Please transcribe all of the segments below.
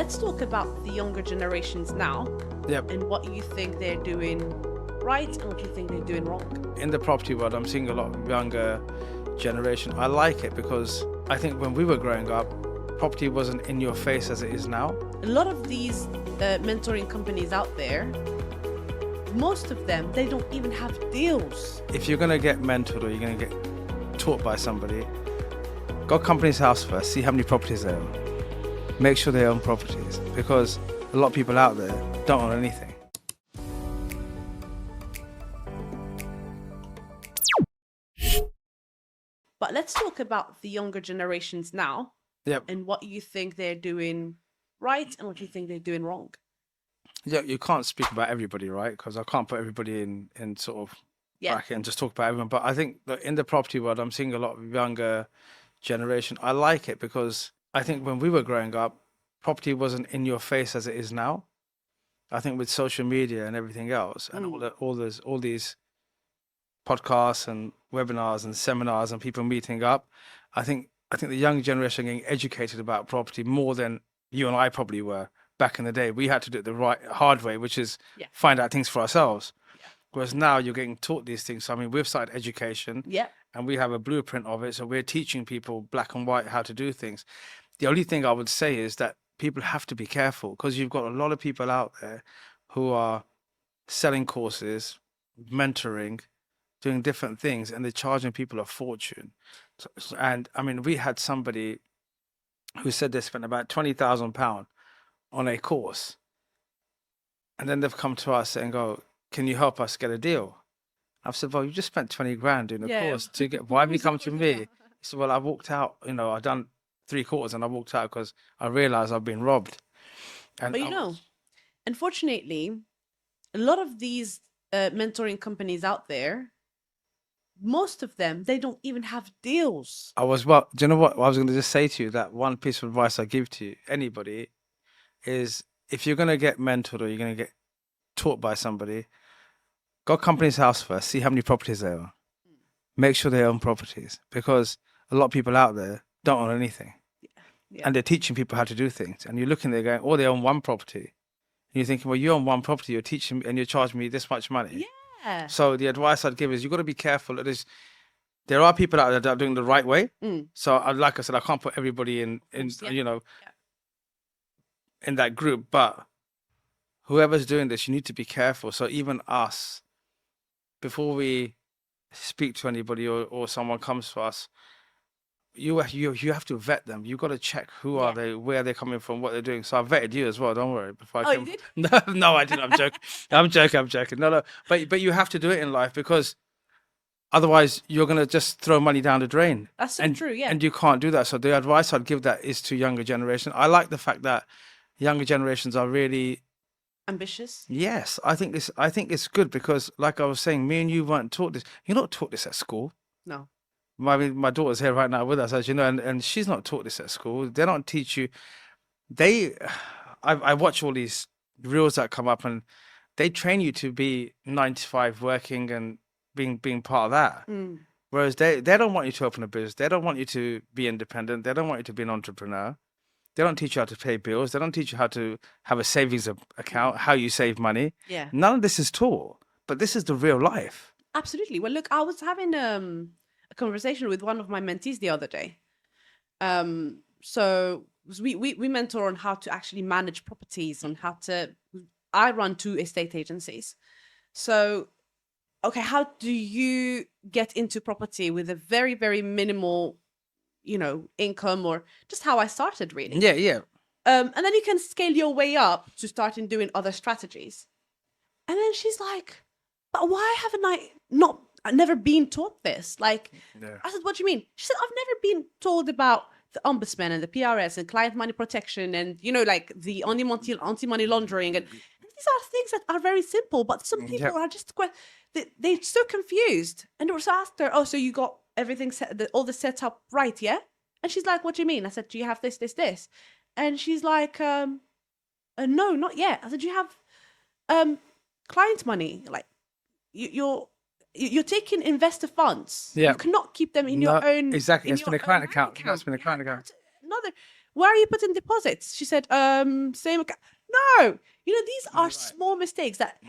But let's talk about the younger generations now. Yep. And what you think they're doing right and what you think they're doing wrong. In the property world, I'm seeing a lot of younger generation. I like it because I think when we were growing up, property wasn't in your face as it is now. A lot of these mentoring companies out there, most of them, they don't even have deals. If you're going to get mentored or you're going to get taught by somebody, go company's house first, see how many properties they own. Make sure they own properties, because a lot of people out there don't own anything. But let's talk about the younger generations now. Yep. And what you think they're doing right and what you think they're doing wrong. Yeah, you can't speak about everybody, right? Because I can't put everybody in sort of bracket and just talk about everyone. But I think that in the property world, I'm seeing a lot of younger generation. I like it because I think when we were growing up, property wasn't in your face as it is now. I think with social media and everything else, and all these podcasts and webinars and seminars and people meeting up, I think the young generation are getting educated about property more than you and I probably were back in the day. We had to do it the hard way, which is find out things for ourselves. Yeah. Whereas now you're getting taught these things. So, I mean, we've started education and we have a blueprint of it. So we're teaching people black and white how to do things. The only thing I would say is that people have to be careful, because you've got a lot of people out there who are selling courses, mentoring, doing different things, and they're charging people a fortune. And I mean, we had somebody who said they spent about £20,000 on a course, and then they've come to us and go, "Can you help us get a deal?" I've said, "Well, you just spent 20 grand doing a course to get. Why have you come to me?" He said, "Well, I walked out. I've done 3 quarters and I walked out because I realized I've been robbed." And But unfortunately, a lot of these mentoring companies out there, most of them, they don't even have deals. do you know what I was going to just say to you? That one piece of advice I give to anybody is, if you're going to get mentored or you're going to get taught by somebody, go company's house first, see how many properties they own. Make sure they own properties, because a lot of people out there don't own anything. Yeah. And they're teaching people how to do things. And you're looking there going, oh, they own one property. And you're thinking, well, you own one property, you're teaching me and you're charging me this much money. Yeah. So the advice I'd give is, you've got to be careful. There are people out there that are doing the right way. So like I said, I can't put everybody in that group, but whoever's doing this, you need to be careful. So even us, before we speak to anybody or someone comes to us, you have to vet them. You've got to check who are they, where they're coming from, what they're doing. So I vetted you as well. Don't worry. You did? No, I didn't. I'm joking. No. But you have to do it in life, because otherwise you're going to just throw money down the drain. That's so true. Yeah. And you can't do that. So the advice I'd give that is to younger generation. I like the fact that younger generations are really ambitious. Yes, I think it's good, because, like I was saying, me and you weren't taught this. You're not taught this at school. No. My daughter's here right now with us, as you know, and she's not taught this at school. They don't teach you. I watch all these reels that come up, and they train you to be 9 to 5 working and being part of that. Whereas they don't want you to open a business. They don't want you to be independent. They don't want you to be an entrepreneur. They don't teach you how to pay bills. They don't teach you how to have a savings account, how you save money. Yeah. None of this is taught, but this is the real life. Absolutely. Well, look, I was having a conversation with one of my mentees the other day. So we mentor on how to actually manage properties, on how to. I run 2 estate agencies. So, okay, how do you get into property with a very, very minimal, income, or just how I started, really? Yeah. And then you can scale your way up to starting doing other strategies. And then she's like, "But why haven't I've never been taught this?" I said, "What do you mean?" She said, "I've never been told about the ombudsman and the PRS and client money protection and, the anti-money laundering. And these are things that are very simple, but some people are just quite, they're so confused." And I also asked her, "Oh, so you got everything set, all the setup right, yeah?" And she's like, "What do you mean?" I said, "Do you have this, this, this?" And she's like, "No, not yet." I said, "Do you have client money? Like, you're taking investor funds. You cannot keep them in your own." Exactly. In It's been your a client own account. bank That's been a client account. Another, Where are you putting deposits? She said, same account. No, these are small mistakes that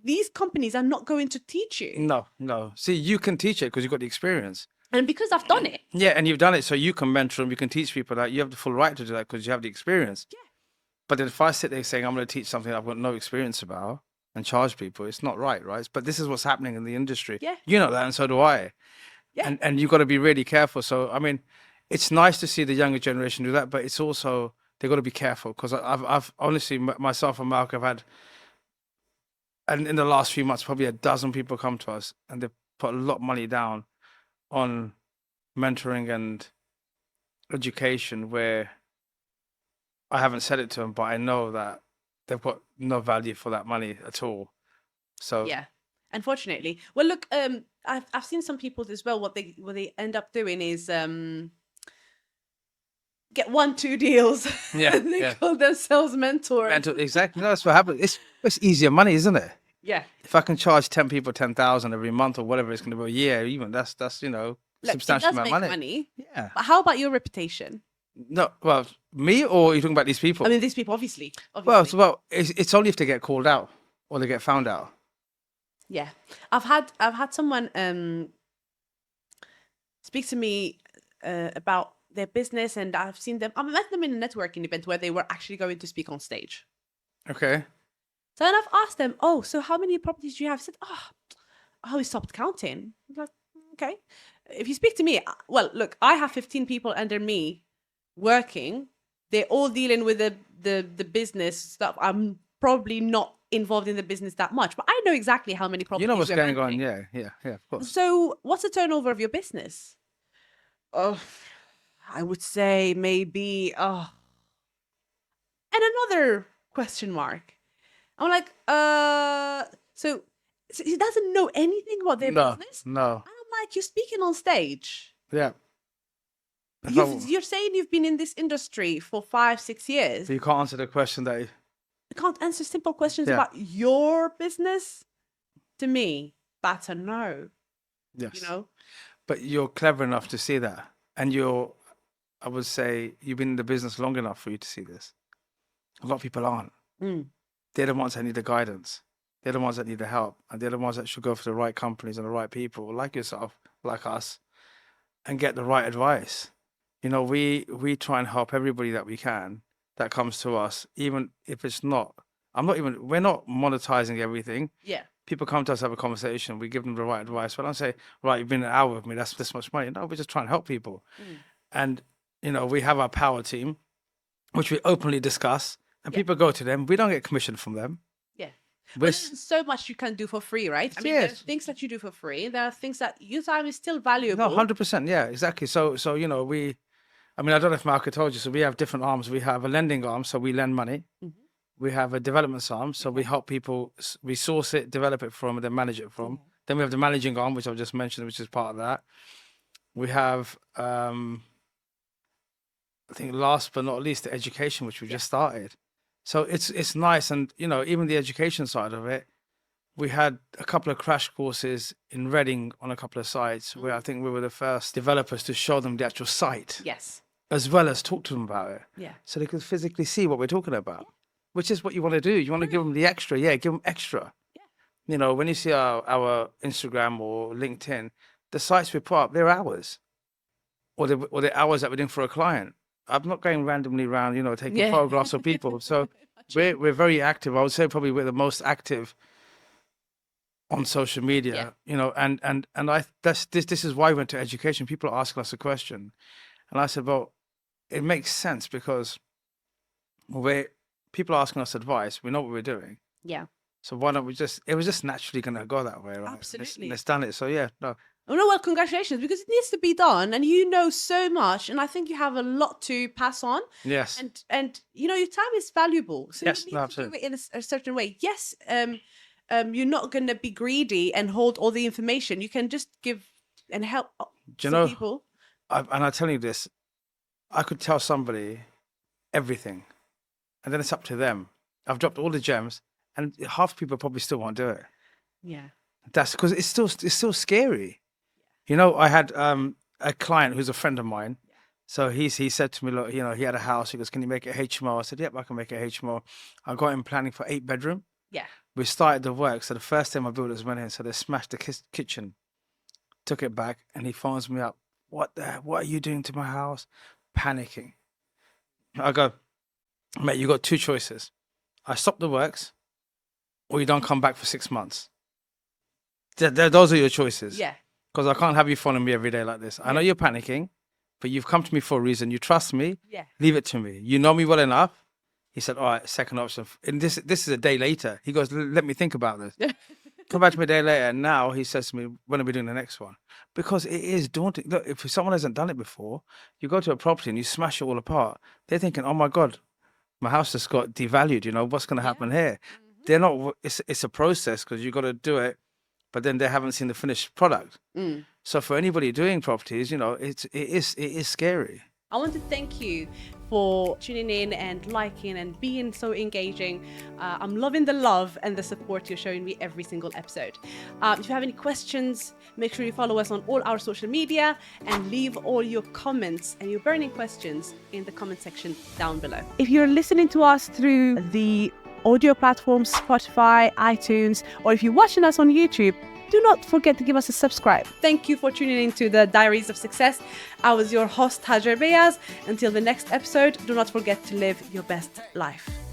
these companies are not going to teach you. No. See, you can teach it because you've got the experience. And because I've done it. Yeah, and you've done it, so you can mentor them, you can teach people that. You have the full right to do that because you have the experience. Yeah. But then if I sit there saying I'm going to teach something I've got no experience about and charge people, it's not right? But this is what's happening in the industry. Yeah. You know that, and so do I. Yeah. And you've got to be really careful. So, I mean, it's nice to see the younger generation do that, but it's also, they've got to be careful because I've honestly, myself and Mark have had, and in the last few months, probably a dozen people come to us and they've put a lot of money down on mentoring and education where I haven't said it to them, but I know that they've got no value for that money at all. So yeah, unfortunately. Well, look, I've seen some people as well. What they end up doing is get 1-2 deals. Yeah, they call themselves mentors. Exactly. No, that's what happens. It's easier money, isn't it? Yeah. If I can charge 10 people 10,000 every month or whatever it's going to be a year, even that's substantial amount of money. Yeah. But how about your reputation? No, well, me or are you talking about these people? I mean, these people, obviously. Well, it's only if they get called out or they get found out. Yeah, I've had someone speak to me about their business, and I've seen them. I met them in a networking event where they were actually going to speak on stage. Okay. So then I've asked them, "Oh, so how many properties do you have?" I said, "Oh, we stopped counting." I'm like, okay. If you speak to me, well, look, I have 15 people under me working. They're all dealing with the business stuff. I'm probably not involved in the business that much, but I know exactly how many properties. You know what's going on, yeah, of course. So what's the turnover of your business? Oh, I would say maybe and another question mark. I'm like, so he doesn't know anything about their business? No. And I'm like, you're speaking on stage. Yeah. You're saying you've been in this industry for 5-6 years. But you can't answer the question that you can't answer simple questions about your business. To me, that's a no. Yes. You know? But you're clever enough to see that. And I would say, you've been in the business long enough for you to see this. A lot of people aren't. They're the ones that need the guidance. They're the ones that need the help. And they're the ones that should go for the right companies and the right people, like yourself, like us, and get the right advice. We try and help everybody that we can that comes to us, even if it's not, we're not monetizing everything. Yeah. People come to us, have a conversation, we give them the right advice. Well, I don't say, right, you've been an hour with me, that's this much money. No, we're just trying to help people. And, we have our power team, which we openly discuss, and people go to them. We don't get commission from them. Yeah. There's so much you can do for free, right? I mean, there's things that you do for free. There are things that your time is still valuable. No, 100%. Yeah, exactly. So I don't know if Mark told you, so we have different arms. We have a lending arm, so we lend money. We have a development arm, so we help people, we source it, develop it from, and then manage it from. Then we have the managing arm, which I've just mentioned, which is part of that. We have, I think last but not least, the education, which we just started. So it's nice. And, even the education side of it, we had a couple of crash courses in Reading on a couple of sites where I think we were the first developers to show them the actual site. Yes. As well as talk to them about it. Yeah. So they could physically see what we're talking about, which is what you want to do. You want to give them the extra. Yeah, give them extra. Yeah. When you see our Instagram or LinkedIn, the sites we put up, they're ours. Or the hours that we're doing for a client. I'm not going randomly around, taking photographs of people. So we're very active. I would say probably we're the most active on social media, and this is why we went to education. People are asking us a question. And I said, well, it makes sense because people are asking us advice. We know what we're doing. Yeah. So why don't we it was just naturally going to go that way, right? Absolutely. Let's done it. So yeah, no. Oh, no, well, congratulations, because it needs to be done, and you know so much, and I think you have a lot to pass on. Yes. And your time is valuable, so yes, you need to do it in a certain way. Yes, you're not going to be greedy and hold all the information. You can just give and help people. And I tell you this, I could tell somebody everything, and then it's up to them. I've dropped all the gems, and half people probably still won't do it. Yeah. That's because it's still scary. I had a client who's a friend of mine, So he said to me, look, you know, he had a house. He goes, can you make it HMO? I said, yep, I can make it HMO. I got him planning for 8-bedroom. Yeah. We started the work. So the first time my builders went in, so they smashed the kitchen, took it back, and he phones me up. What are you doing to my house? Panicking. I go, mate, you got 2 choices. I stop the works, or you don't come back for 6 months. Those are your choices. Yeah. Because I can't have you following me every day like this. I know you're panicking, but you've come to me for a reason. You trust me. Yeah. Leave it to me. You know me well enough. He said, all right, second option. And this is a day later. He goes, let me think about this. Come back to me a day later. And now he says to me, when are we doing the next one? Because it is daunting. Look, if someone hasn't done it before, you go to a property and you smash it all apart. They're thinking, oh my God, my house just got devalued. You know, what's going to happen here? Mm-hmm. They're not, it's a process because you've got to do it, but then they haven't seen the finished product. So for anybody doing properties, you know, it is scary. I want to thank you for tuning in and liking and being so engaging. I'm loving the love and the support you're showing me every single episode. If you have any questions, make sure you follow us on all our social media and leave all your comments and your burning questions in the comment section down below. If you're listening to us through the audio platforms, Spotify, iTunes, or if you're watching us on YouTube, do not forget to give us a subscribe. Thank you for tuning in to the Diaries of Success. I was your host, Hajar Beyaz. Until the next episode, do not forget to live your best life.